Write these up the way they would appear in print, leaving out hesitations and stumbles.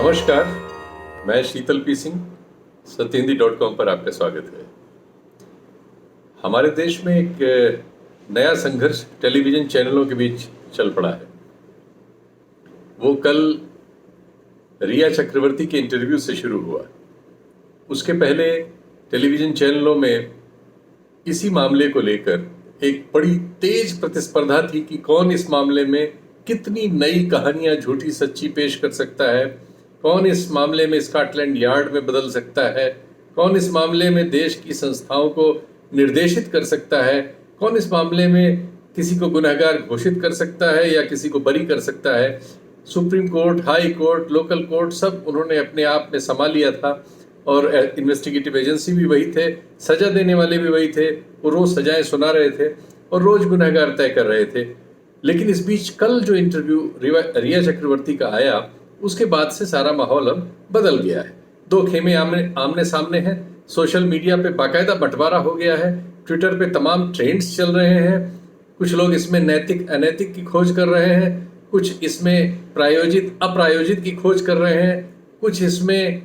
नमस्कार, मैं शीतल पी सिंह, सत्यहिंदी.com पर आपका स्वागत है। हमारे देश में एक नया संघर्ष टेलीविज़न चैनलों के बीच चल पड़ा है। वो कल रिया चक्रवर्ती के इंटरव्यू से शुरू हुआ। उसके पहले टेलीविज़न चैनलों में इसी मामले को लेकर एक बड़ी तेज प्रतिस्पर्धा थी कि कौन इस मामले में कितनी नई कहानियां झूठी सच्ची पेश कर सकता है, कौन इस मामले में स्कॉटलैंड यार्ड में बदल सकता है, कौन इस मामले में देश की संस्थाओं को निर्देशित कर सकता है, कौन इस मामले में किसी को गुनहगार घोषित कर सकता है या किसी को बरी कर सकता है। Supreme court, high court, local court सब उन्होंने अपने आप में संभाल लिया था और इन्वेस्टिगेटिव एजेंसी भी वही थे, सजा देने वाले भी वही थे। वो रोज सजाएं सुना रहे थे और रोज गुनहगार तय कर रहे थे। लेकिन इस बीच कल जो इंटरव्यू रिया चक्रवर्ती का आया, उसके बाद से सारा माहौल अब बदल गया है। दो खेमे आमने सामने हैं। सोशल मीडिया पे बाकायदा बंटवारा हो गया है। ट्विटर पे तमाम ट्रेंड्स चल रहे हैं। कुछ लोग इसमें नैतिक अनैतिक की खोज कर रहे हैं, कुछ इसमें प्रायोजित अप्रायोजित की खोज कर रहे हैं, कुछ इसमें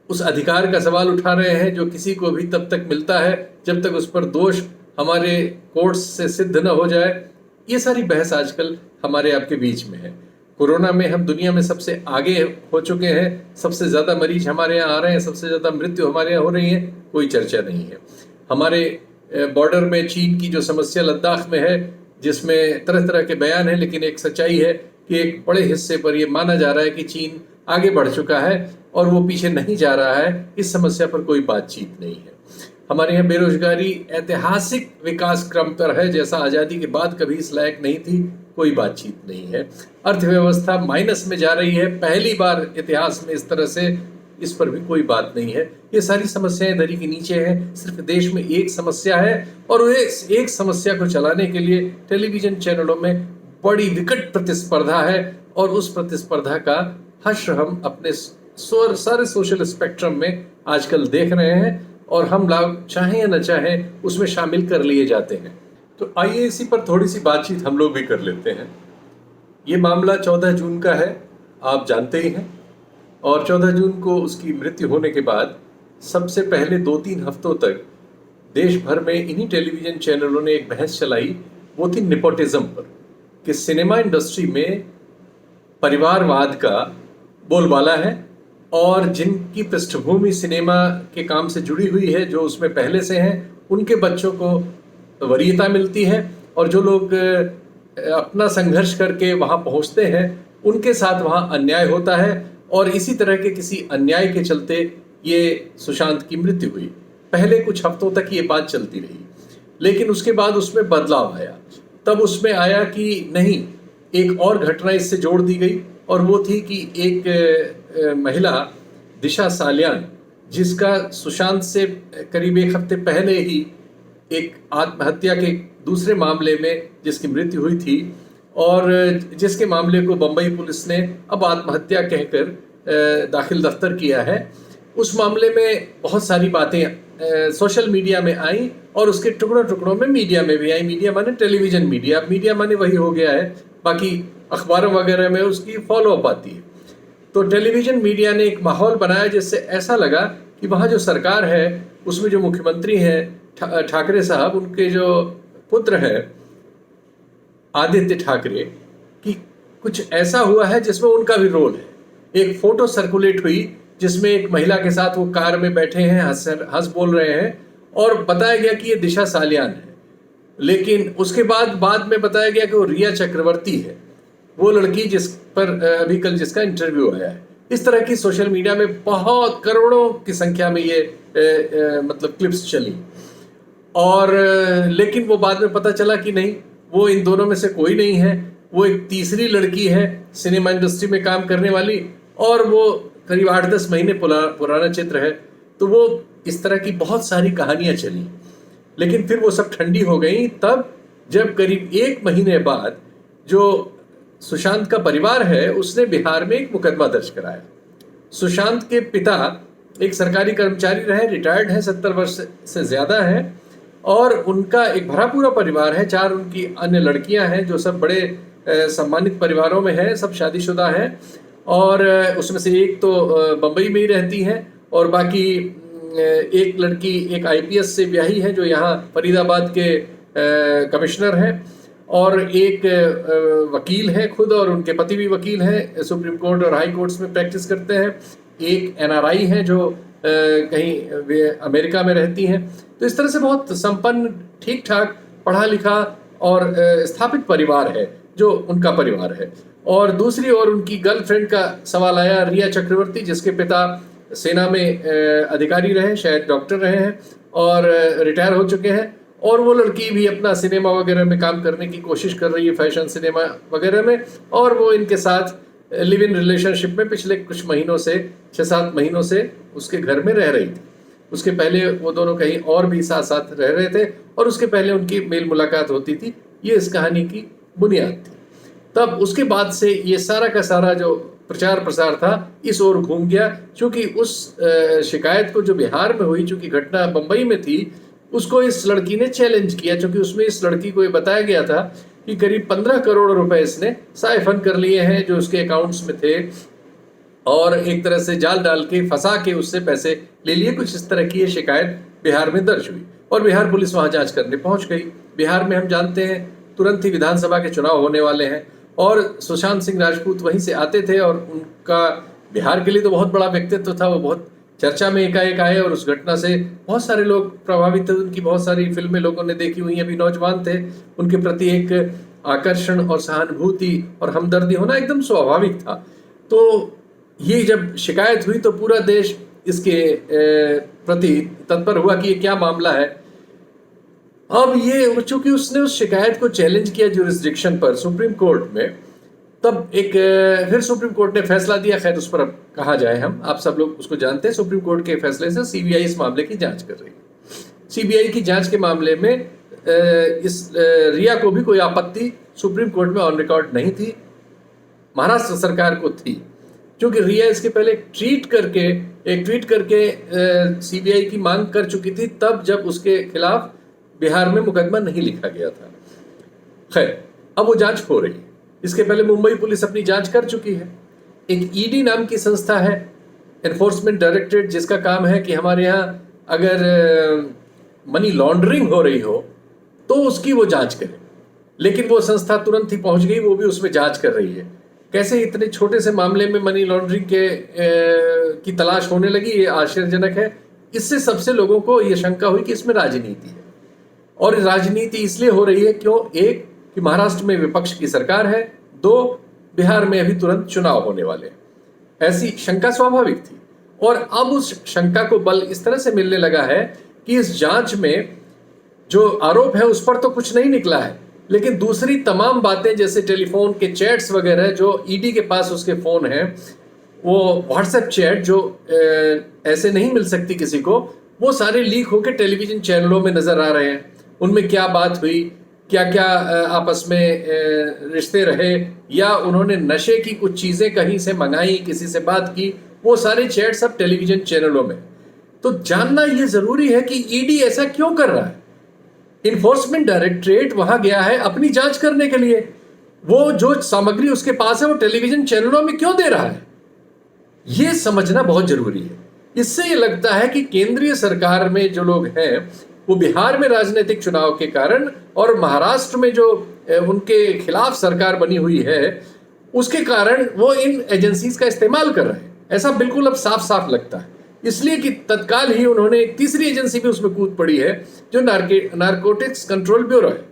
उस अधिकार का सवाल उठा रहे हैं जो किसी को भी तब तक मिलता है जब तक उस पर दोष हमारे कोर्ट्स से सिद्ध न हो जाए। ये सारी बहस आजकल हमारे आपके बीच में है। कोरोना में हम दुनिया में सबसे आगे हो चुके हैं, सबसे ज़्यादा मरीज हमारे यहाँ आ रहे हैं, सबसे ज़्यादा मृत्यु हमारे यहाँ हो रही है, कोई चर्चा नहीं है। हमारे बॉर्डर में चीन की जो समस्या लद्दाख में है, जिसमें तरह तरह के बयान हैं, लेकिन एक सच्चाई है कि एक बड़े हिस्से पर यह माना जा रहा है कि चीन आगे बढ़ चुका है और वो पीछे नहीं जा रहा है। इस समस्या पर कोई बातचीत नहीं है। हमारे यहाँ बेरोजगारी ऐतिहासिक विकास क्रम पर है, जैसा आज़ादी के बाद कभी इस लायक नहीं थी, कोई बातचीत नहीं है। अर्थव्यवस्था माइनस में जा रही है, पहली बार इतिहास में इस तरह से, इस पर भी कोई बात नहीं है। ये सारी समस्याएं दरी के नीचे हैं। सिर्फ देश में एक समस्या है और एक समस्या को चलाने के लिए टेलीविजन चैनलों में बड़ी विकट प्रतिस्पर्धा है और उस प्रतिस्पर्धा का हश्र हम अपने सारे सोशल स्पेक्ट्रम में आजकल देख रहे हैं और हम लोग चाहें या न चाहें उसमें शामिल कर लिए जाते हैं। तो आइए इसी पर थोड़ी सी बातचीत हम लोग भी कर लेते हैं। ये मामला 14 जून का है, आप जानते ही हैं, और 14 जून को उसकी मृत्यु होने के बाद सबसे पहले 2-3 हफ्तों तक देश भर में इन्हीं टेलीविज़न चैनलों ने एक बहस चलाई। वो थी नेपोटिज्म पर, कि सिनेमा इंडस्ट्री में परिवारवाद का बोलबाला है और जिनकी पृष्ठभूमि सिनेमा के काम से जुड़ी हुई है, जो उसमें पहले से हैं, उनके बच्चों को वरीयता मिलती है और जो लोग अपना संघर्ष करके वहाँ पहुँचते हैं उनके साथ वहाँ अन्याय होता है। और इसी तरह के किसी अन्याय के चलते ये सुशांत की मृत्यु हुई। पहले कुछ हफ्तों तक ये बात चलती रही, लेकिन उसके बाद उसमें बदलाव आया। तब उसमें आया कि नहीं, एक और घटना इससे जोड़ दी गई और वो थी कि एक महिला दिशा सालियान, जिसका सुशांत से करीब एक हफ्ते पहले ही एक आत्महत्या के दूसरे मामले में जिसकी मृत्यु हुई थी और जिसके मामले को बंबई पुलिस ने अब आत्महत्या कहकर दाखिल दफ्तर किया है। उस मामले में बहुत सारी बातें सोशल मीडिया में आई और उसके टुकड़ों में मीडिया में भी आई। मीडिया माने टेलीविज़न मीडिया, मीडिया माने वही हो गया है, बाकी अखबारों वगैरह में उसकी फॉलोअप आती है। तो टेलीविज़न मीडिया ने एक माहौल बनाया जिससे ऐसा लगा कि वहाँ जो सरकार है उसमें जो मुख्यमंत्री हैं ठाकरे साहब, उनके जो पुत्र हैं आदित्य ठाकरे, कि कुछ ऐसा हुआ है जिसमें उनका भी रोल है। एक फोटो सर्कुलेट हुई जिसमें एक महिला के साथ वो कार में बैठे हैं, हंस बोल रहे हैं और बताया गया कि ये दिशा सालियान है। लेकिन उसके बाद में बताया गया कि वो रिया चक्रवर्ती है, वो लड़की जिस पर अभी कल जिसका इंटरव्यू आया है। इस तरह की सोशल मीडिया में बहुत करोड़ों की संख्या में ये मतलब क्लिप्स चली और लेकिन वो बाद में पता चला कि नहीं, वो इन दोनों में से कोई नहीं है। वो एक तीसरी लड़की है सिनेमा इंडस्ट्री में काम करने वाली और वो करीब 8-10 महीने पुराना चित्र है। तो वो इस तरह की बहुत सारी कहानियां चली, लेकिन फिर वो सब ठंडी हो गई तब जब करीब 1 महीने बाद जो सुशांत का परिवार है उसने बिहार में एक मुकदमा दर्ज कराया। सुशांत के पिता एक सरकारी कर्मचारी रहे, रिटायर्ड है, 70 वर्ष से ज़्यादा है और उनका एक भरा पूरा परिवार है। 4 उनकी अन्य लड़कियां हैं जो सब बड़े सम्मानित परिवारों में हैं, सब शादीशुदा हैं और उसमें से एक तो बम्बई में ही रहती हैं और बाकी एक लड़की एक आईपीएस से ब्याही है जो यहाँ फरीदाबाद के कमिश्नर हैं, और एक वकील है खुद और उनके पति भी वकील हैं, सुप्रीम कोर्ट और हाई कोर्ट्स में प्रैक्टिस करते हैं। एक एनआरआई है जो कहीं वे अमेरिका में रहती हैं। तो इस तरह से बहुत संपन्न, ठीक ठाक, पढ़ा लिखा और स्थापित परिवार है जो उनका परिवार है। और दूसरी ओर उनकी गर्लफ्रेंड का सवाल आया, रिया चक्रवर्ती, जिसके पिता सेना में अधिकारी रहे, शायद डॉक्टर रहे हैं और रिटायर हो चुके हैं। और वो लड़की भी अपना सिनेमा वगैरह में काम करने की कोशिश कर रही है, फैशन सिनेमा वगैरह में, और वो इनके साथ लिव इन रिलेशनशिप में पिछले कुछ महीनों से, 6-7 महीनों से उसके घर में रह रही थी। उसके पहले वो दोनों कहीं और भी साथ साथ रह रहे थे और उसके पहले उनकी मेल मुलाकात होती थी। ये इस कहानी की बुनियाद थी। तब उसके बाद से ये सारा का सारा जो प्रचार प्रसार था इस ओर घूम गया, क्योंकि उस शिकायत को जो बिहार में हुई, चूंकि घटना बम्बई में थी, उसको इस लड़की ने चैलेंज किया, क्योंकि उसमें इस लड़की को ये बताया गया था कि करीब 15 करोड़ रुपए इसने साइफन कर लिए हैं जो उसके अकाउंट्स में थे, और एक तरह से जाल डाल के फंसा के उससे पैसे ले लिए। कुछ इस तरह की ये शिकायत बिहार में दर्ज हुई और बिहार पुलिस वहां जांच करने पहुंच गई। बिहार में हम जानते हैं तुरंत ही विधानसभा के चुनाव होने वाले हैं और सुशांत सिंह राजपूत वहीं से आते थे और उनका बिहार के लिए तो बहुत बड़ा व्यक्तित्व था। वो बहुत चर्चा में एकाएक आए और उस घटना से बहुत सारे लोग प्रभावित थे। उनकी बहुत सारी फिल्में लोगों ने देखी हुई, अभी नौजवान थे, उनके प्रति एक आकर्षण और सहानुभूति और हमदर्दी होना एकदम स्वाभाविक था। तो ये जब शिकायत हुई तो पूरा देश इसके प्रति तत्पर हुआ कि ये क्या मामला है। अब ये चूंकि उसने उस शिकायत को चैलेंज किया ज्यूरिसडिक्शन पर सुप्रीम कोर्ट में, तब एक फिर सुप्रीम कोर्ट ने फैसला दिया। खैर उस पर अब कहा जाए, हम आप सब लोग उसको जानते हैं। सुप्रीम कोर्ट के फैसले से सीबीआई इस मामले की जांच कर रही है। सीबीआई की जांच के मामले में इस रिया को भी कोई आपत्ति सुप्रीम कोर्ट में ऑन रिकॉर्ड नहीं थी, महाराष्ट्र सरकार को थी, क्योंकि रिया इसके पहले एक ट्वीट करके सीबीआई की मांग कर चुकी थी, तब जब उसके खिलाफ बिहार में मुकदमा नहीं लिखा गया था। खैर अब वो जांच हो रही है। इसके पहले मुंबई पुलिस अपनी जांच कर चुकी है। एक ईडी नाम की संस्था है, एनफोर्समेंट डायरेक्टरेट, जिसका काम है कि हमारे यहाँ अगर मनी लॉन्ड्रिंग हो रही हो तो उसकी वो जांच करे। लेकिन वो संस्था तुरंत ही पहुंच गई, वो भी उसमें जांच कर रही है। कैसे इतने छोटे से मामले में मनी लॉन्ड्रिंग की तलाश होने लगी, ये आश्चर्यजनक है। इससे सबसे लोगों को ये शंका हुई कि इसमें राजनीति है, और राजनीति इसलिए हो रही है क्यों, एक कि महाराष्ट्र में विपक्ष की सरकार है, दो बिहार में अभी तुरंत चुनाव होने वाले हैं। ऐसी शंका स्वाभाविक थी, और अब उस शंका को बल इस तरह से मिलने लगा है कि इस जांच में जो आरोप है उस पर तो कुछ नहीं निकला है, लेकिन दूसरी तमाम बातें जैसे टेलीफोन के चैट्स वगैरह जो ईडी के पास उसके फोन हैं, वो व्हाट्सएप चैट जो ऐसे नहीं मिल सकती किसी को, वो सारे लीक होकर टेलीविजन चैनलों में नजर आ रहे हैं। उनमें क्या बात हुई, क्या क्या आपस में रिश्ते रहे, या उन्होंने नशे की कुछ चीजें कहीं से मंगाई, किसी से बात की, वो सारे चैट्स अब टेलीविजन चैनलों में। तो जानना ये जरूरी है कि ईडी ऐसा क्यों कर रहा है। इन्फोर्समेंट डायरेक्टरेट वहां गया है अपनी जांच करने के लिए, वो जो सामग्री उसके पास है वो टेलीविजन चैनलों में क्यों दे रहा है, ये समझना बहुत जरूरी है। इससे ये लगता है कि केंद्रीय सरकार में जो लोग हैं वो बिहार में राजनीतिक चुनाव के कारण और महाराष्ट्र में जो उनके खिलाफ सरकार बनी हुई है उसके कारण वो इन एजेंसीज का इस्तेमाल कर रहे हैं। ऐसा बिल्कुल अब साफ साफ लगता है, इसलिए कि तत्काल ही उन्होंने एक तीसरी एजेंसी भी उसमें कूद पड़ी है जो नारकोटिक्स कंट्रोल ब्यूरो है।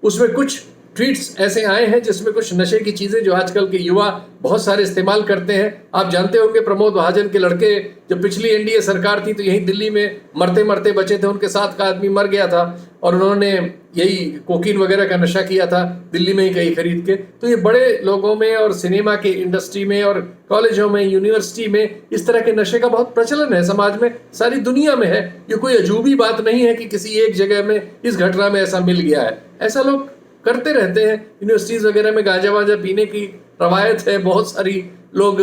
उसमें कुछ ट्वीट्स ऐसे आए हैं जिसमें कुछ नशे की चीजें जो आजकल के युवा बहुत सारे इस्तेमाल करते हैं। आप जानते होंगे प्रमोद महाजन के लड़के, जब पिछली एनडीए सरकार थी तो यहीं दिल्ली में मरते मरते बचे थे, उनके साथ का आदमी मर गया था और उन्होंने यही कोकीन वगैरह का नशा किया था दिल्ली में ही कहीं खरीद के। तो ये बड़े लोगों में और सिनेमा के इंडस्ट्री में और कॉलेजों में, यूनिवर्सिटी में इस तरह के नशे का बहुत प्रचलन है, समाज में, सारी दुनिया में है। ये कोई अजूबी बात नहीं है कि किसी एक जगह में इस घटना में ऐसा मिल गया है, ऐसा लोग करते रहते हैं। यूनिवर्सिटीज वगैरह में गांजा वाजा पीने की रवायत है, बहुत सारी लोग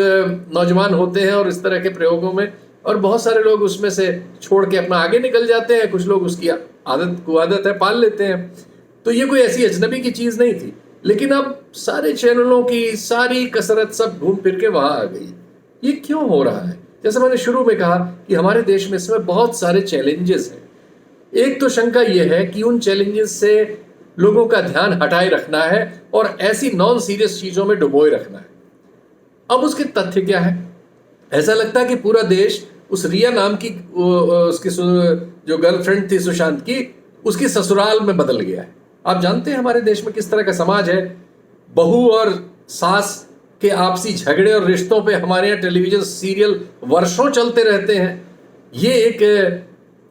नौजवान होते हैं और इस तरह के प्रयोगों में, और बहुत सारे लोग उसमें से छोड़ के अपना आगे निकल जाते हैं। कुछ लोग उसकी आदत है पाल लेते हैं। तो ये कोई ऐसी अजनबी की चीज नहीं थी। लेकिन अब सारे चैनलों की सारी कसरत सब घूम फिर के वहां आ गई। ये क्यों हो रहा है? जैसे मैंने शुरू में कहा कि हमारे देश में इसमें बहुत सारे चैलेंजेस हैं। एक तो शंका यह है कि उन चैलेंजेस से लोगों का ध्यान हटाए रखना है और ऐसी नॉन सीरियस चीजों में डुबोए रखना है। अब उसके तथ्य क्या है? ऐसा लगता है कि पूरा देश उस रिया नाम की उसकी जो गर्लफ्रेंड थी सुशांत की, उसकी ससुराल में बदल गया है। आप जानते हैं हमारे देश में किस तरह का समाज है। बहू और सास के आपसी झगड़े और रिश्तों पे हमारे यहाँ टेलीविजन सीरियल वर्षों चलते रहते हैं। ये एक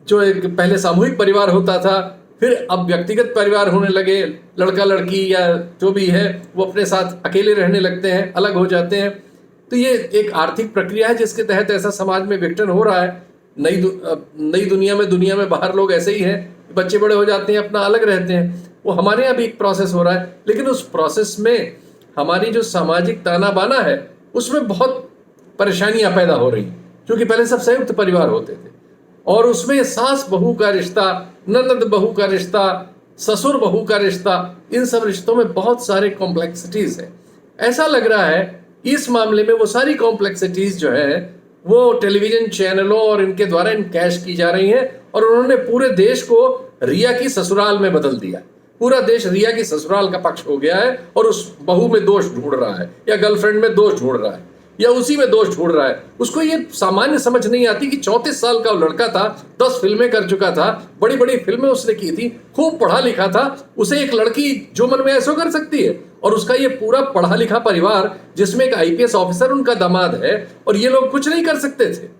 पहले सामूहिक परिवार होता था, फिर अब व्यक्तिगत परिवार होने लगे। लड़का लड़की या जो भी है वो अपने साथ अकेले रहने लगते हैं, अलग हो जाते हैं। तो ये एक आर्थिक प्रक्रिया है जिसके तहत ऐसा समाज में विघटन हो रहा है। नई दुनिया में बाहर लोग ऐसे ही हैं, बच्चे बड़े हो जाते हैं, अपना अलग रहते हैं। वो हमारे यहाँ भी एक प्रोसेस हो रहा है, लेकिन उस प्रोसेस में हमारी जो सामाजिक ताना बाना है उसमें बहुत परेशानियां पैदा हो रही, क्योंकि पहले सब संयुक्त परिवार होते थे और उसमें सास बहू का रिश्ता, ननद बहू का रिश्ता, ससुर बहू का रिश्ता, इन सब रिश्तों में बहुत सारे कॉम्प्लेक्सिटीज है। ऐसा लग रहा है इस मामले में वो सारी कॉम्प्लेक्सिटीज जो है वो टेलीविजन चैनलों और इनके द्वारा इनकैश की जा रही हैं और उन्होंने पूरे देश को रिया की ससुराल में बदल दिया। पूरा देश रिया की ससुराल का पक्ष हो गया है और उस बहू में दोष ढूंढ रहा है या गर्लफ्रेंड में दोष ढूंढ रहा है या उसी में दोष ढूंढ रहा है। उसको ये सामान्य समझ नहीं आती कि 34 साल का वो लड़का था, 10 फिल्में कर चुका था, बड़ी बड़ी फिल्में उसने की थी, खूब पढ़ा लिखा था। उसे एक लड़की जो मन में ऐसा कर सकती है, और उसका ये पूरा पढ़ा लिखा परिवार जिसमें एक आईपीएस ऑफिसर उनका दामाद है, और ये लोग कुछ नहीं कर सकते थे।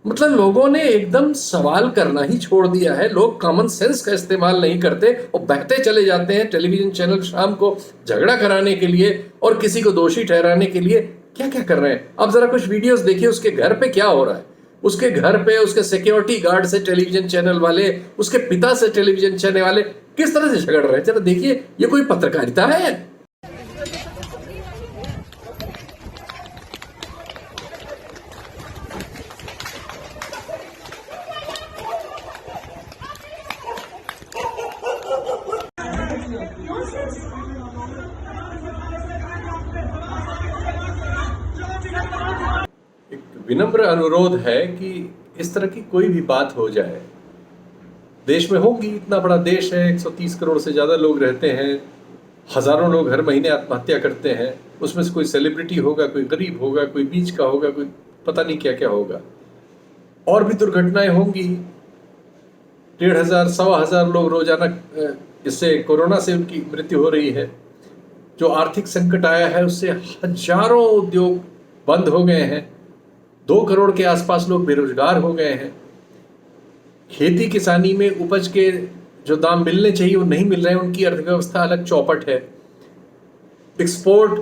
मतलब लोगों ने एकदम सवाल करना ही छोड़ दिया है। लोग कॉमन सेंस का इस्तेमाल नहीं करते और बहते चले जाते हैं टेलीविजन चैनल शाम को झगड़ा कराने के लिए और किसी को दोषी ठहराने के लिए क्या क्या कर रहे हैं। अब जरा कुछ वीडियोस देखिए उसके घर पे क्या हो रहा है। उसके घर पे उसके सिक्योरिटी गार्ड से टेलीविजन चैनल वाले, उसके पिता से टेलीविजन चैनल वाले किस तरह से झगड़ रहे हैं। जरा देखिए, ये कोई पत्रकारिता है? विनम्र अनुरोध है कि इस तरह की कोई भी बात हो जाए, देश में होगी। इतना बड़ा देश है, 130 करोड़ से ज़्यादा लोग रहते हैं, हज़ारों लोग हर महीने आत्महत्या करते हैं। उसमें से कोई सेलिब्रिटी होगा, कोई गरीब होगा, कोई बीच का होगा, कोई पता नहीं क्या क्या होगा। और भी दुर्घटनाएं होंगी। 1,500 सवा हज़ार लोग रोजाना इससे कोरोना से उनकी मृत्यु हो रही है। जो आर्थिक संकट आया है उससे हजारों उद्योग बंद हो गए हैं। 2 करोड़ के आसपास लोग बेरोजगार हो गए हैं। खेती किसानी में उपज के जो दाम मिलने चाहिए वो नहीं मिल रहे हैं। उनकी अर्थव्यवस्था अलग चौपट है। एक्सपोर्ट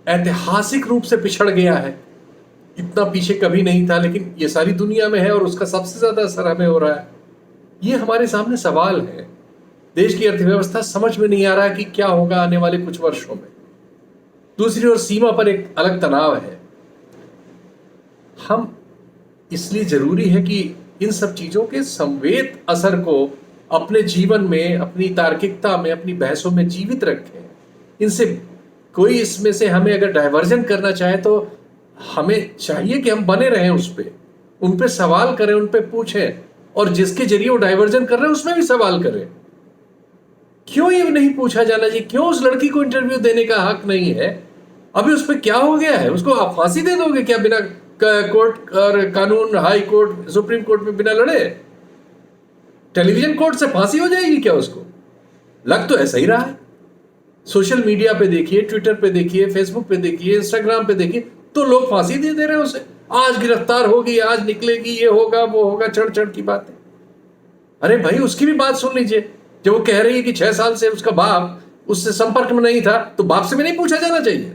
ऐतिहासिक रूप से पिछड़ गया है, इतना पीछे कभी नहीं था, लेकिन ये सारी दुनिया में है और उसका सबसे ज्यादा असर हमें हो रहा है। ये हमारे सामने सवाल है। देश की अर्थव्यवस्था समझ में नहीं आ रहा है कि क्या होगा आने वाले कुछ वर्षों में। दूसरी ओर सीमा पर एक अलग तनाव है। हम इसलिए जरूरी है कि इन सब चीजों के संवेद असर को अपने जीवन में, अपनी तार्किकता में, अपनी बहसों में जीवित रखें। इनसे कोई इसमें से हमें अगर डाइवर्जन करना चाहे तो हमें चाहिए कि हम बने रहें उस पे, उन पे सवाल करें, उन पे पूछें, और जिसके जरिए वो डाइवर्जन कर रहे हैं उसमें भी सवाल करें। क्यों ये नहीं पूछा जाना चाहिए? क्यों उस लड़की को इंटरव्यू देने का हक नहीं है? अभी उस पर क्या हो गया है? उसको आप फांसी दे दोगे क्या बिना कोर्ट और कानून, हाई कोर्ट, सुप्रीम कोर्ट में बिना लड़े? टेलीविजन कोर्ट से फांसी हो जाएगी क्या उसको? लग तो ऐसा ही रहा है। सोशल मीडिया पे देखिए, ट्विटर पे देखिए, फेसबुक पे देखिए, इंस्टाग्राम पे देखिए, तो लोग फांसी दे रहे हैं उसे। आज गिरफ्तार होगी, आज निकलेगी, ये होगा, वो होगा, चढ़ चढ़ की बात है। अरे भाई, उसकी भी बात सुन लीजिए। जब वो कह रही है कि 6 साल से उसका बाप उससे संपर्क में नहीं था, तो बाप से भी नहीं पूछा जाना चाहिए?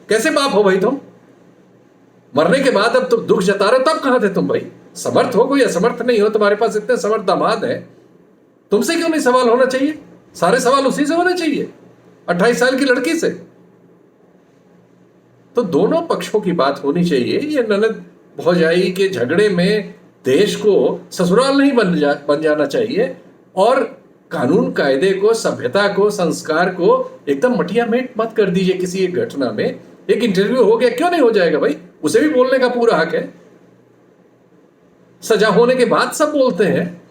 कैसे बाप हो भाई तुम? मरने के बाद अब तुम दुख जता रहे हो, तब कहां थे तुम भाई? समर्थ हो कोई, असमर्थ नहीं हो, तुम्हारे पास इतने समर्थ दामाद है, तुमसे क्यों नहीं सवाल होना चाहिए? सारे सवाल उसी से होने चाहिए, 28 साल की लड़की से। तो दोनों पक्षों की बात होनी चाहिए। ये ननद भौजाई के झगड़े में देश को ससुराल नहीं बन जाना चाहिए। और कानून कायदे को, सभ्यता को, संस्कार को एकदम मटिया मेट मत कर दीजिए किसी एक घटना में। एक इंटरव्यू हो गया, क्यों नहीं हो जाएगा भाई, उसे भी बोलने का पूरा हक है। सजा होने के बाद सब बोलते हैं।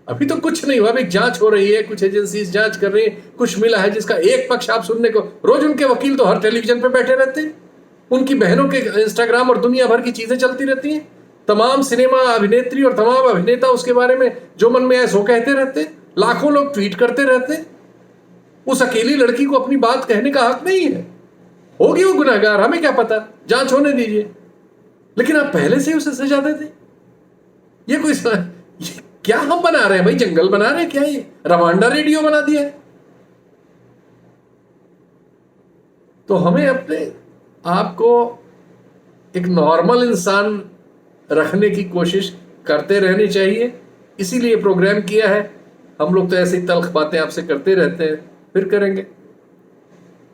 अभी तो कुछ नहीं हुआ, अभी जांच हो रही है, कुछ एजेंसी जांच कर रही है, कुछ मिला है जिसका एक पक्ष आप सुनने को, रोज उनके वकील तो हर टेलीविजन पे बैठे रहते हैं, उनकी बहनों के इंस्टाग्राम और दुनिया भर की चीजें चलती रहती हैं। तमाम सिनेमा अभिनेत्री और तमाम अभिनेता उसके बारे में जो मन में आए सो कहते रहते हैं, लाखों लोग ट्वीट करते रहते हैं। उस अकेली लड़की को अपनी बात कहने का हक नहीं है। होगी वो गुनहगार, हमें क्या पता, जांच होने दीजिए। लेकिन आप पहले से उसे सजा देते। ये कोई ये क्या हम बना रहे हैं भाई, जंगल बना रहे हैं क्या, ये रवांडा रेडियो बना दिया है। तो हमें अपने आप को एक नॉर्मल इंसान रखने की कोशिश करते रहनी चाहिए। इसीलिए प्रोग्राम किया है। हम लोग तो ऐसे ही तल्ख बातें आपसे करते रहते हैं, फिर करेंगे।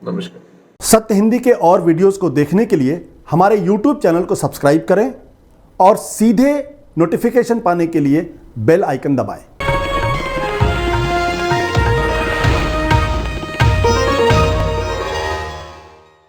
नमस्कार। सत्य हिंदी के और वीडियोस को देखने के लिए हमारे YouTube चैनल को सब्सक्राइब करें और सीधे नोटिफिकेशन पाने के लिए बेल आइकन दबाएं।